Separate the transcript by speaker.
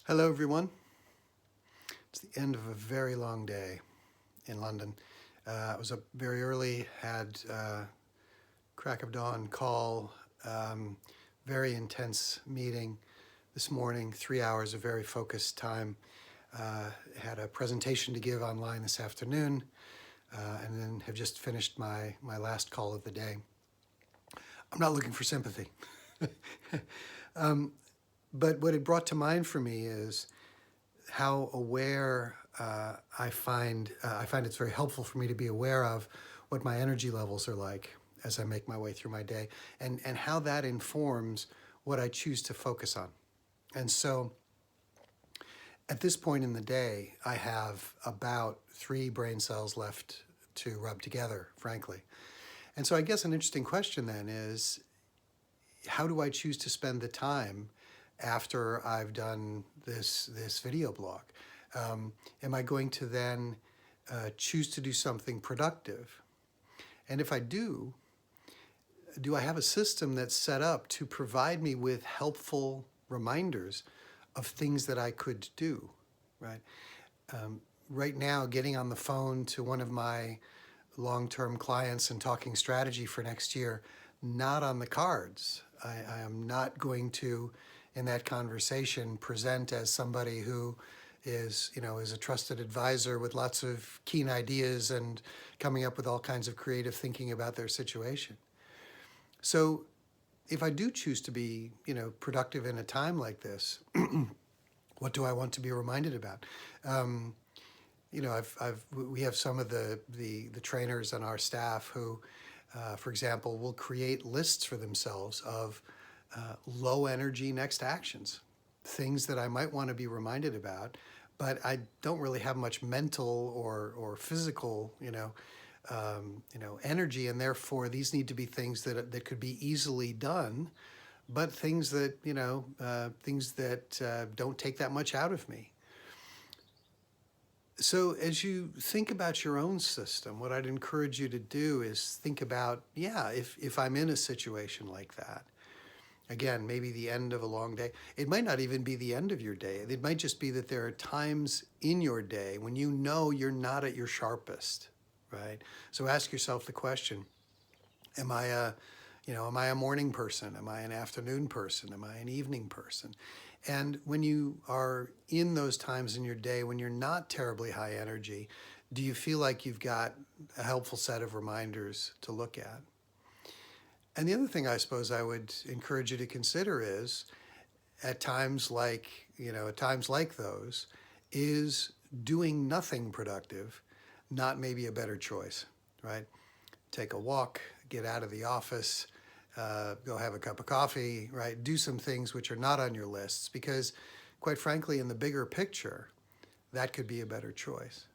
Speaker 1: Hello, everyone. It's the end of a very long day in London. It was up very early, had crack of dawn call, very intense meeting this morning, 3 hours of very focused time. Had a presentation to give online this afternoon, and then have just finished my last call of the day. I'm not looking for sympathy. But what it brought to mind for me is how aware I find it's very helpful for me to be aware of what my energy levels are like as I make my way through my day, and how that informs what I choose to focus on. And so at this point in the day, I have about 3 brain cells left to rub together, frankly. And so I guess an interesting question then is, how do I choose to spend the time after I've done this video blog? Am I going to then choose to do something productive? And if I do I have a system that's set up to provide me with helpful reminders of things that I could do, right? Right now, getting on the phone to one of my long-term clients and talking strategy for next year, not on the cards. I am not going to, in that conversation, present as somebody who is a trusted advisor with lots of keen ideas and coming up with all kinds of creative thinking about their situation. So if I do choose to be, productive in a time like this, what do I want to be reminded about? We have some of the trainers on our staff who, for example, will create lists for themselves of low energy next actions, things that I might want to be reminded about, but I don't really have much mental or physical, energy, and therefore these need to be things that could be easily done, but things that don't take that much out of me. So as you think about your own system, what I'd encourage you to do is think about, if I'm in a situation like that, again, maybe the end of a long day. It might not even be the end of your day. It might just be that there are times in your day when you're not at your sharpest, right? So ask yourself the question, am I a morning person? Am I an afternoon person? Am I an evening person? And when you are in those times in your day when you're not terribly high energy, do you feel like you've got a helpful set of reminders to look at? And the other thing I suppose I would encourage you to consider is, at times like those, is doing nothing productive not maybe a better choice, right? Take a walk, get out of the office, go have a cup of coffee, right? Do some things which are not on your lists, because quite frankly, in the bigger picture, that could be a better choice.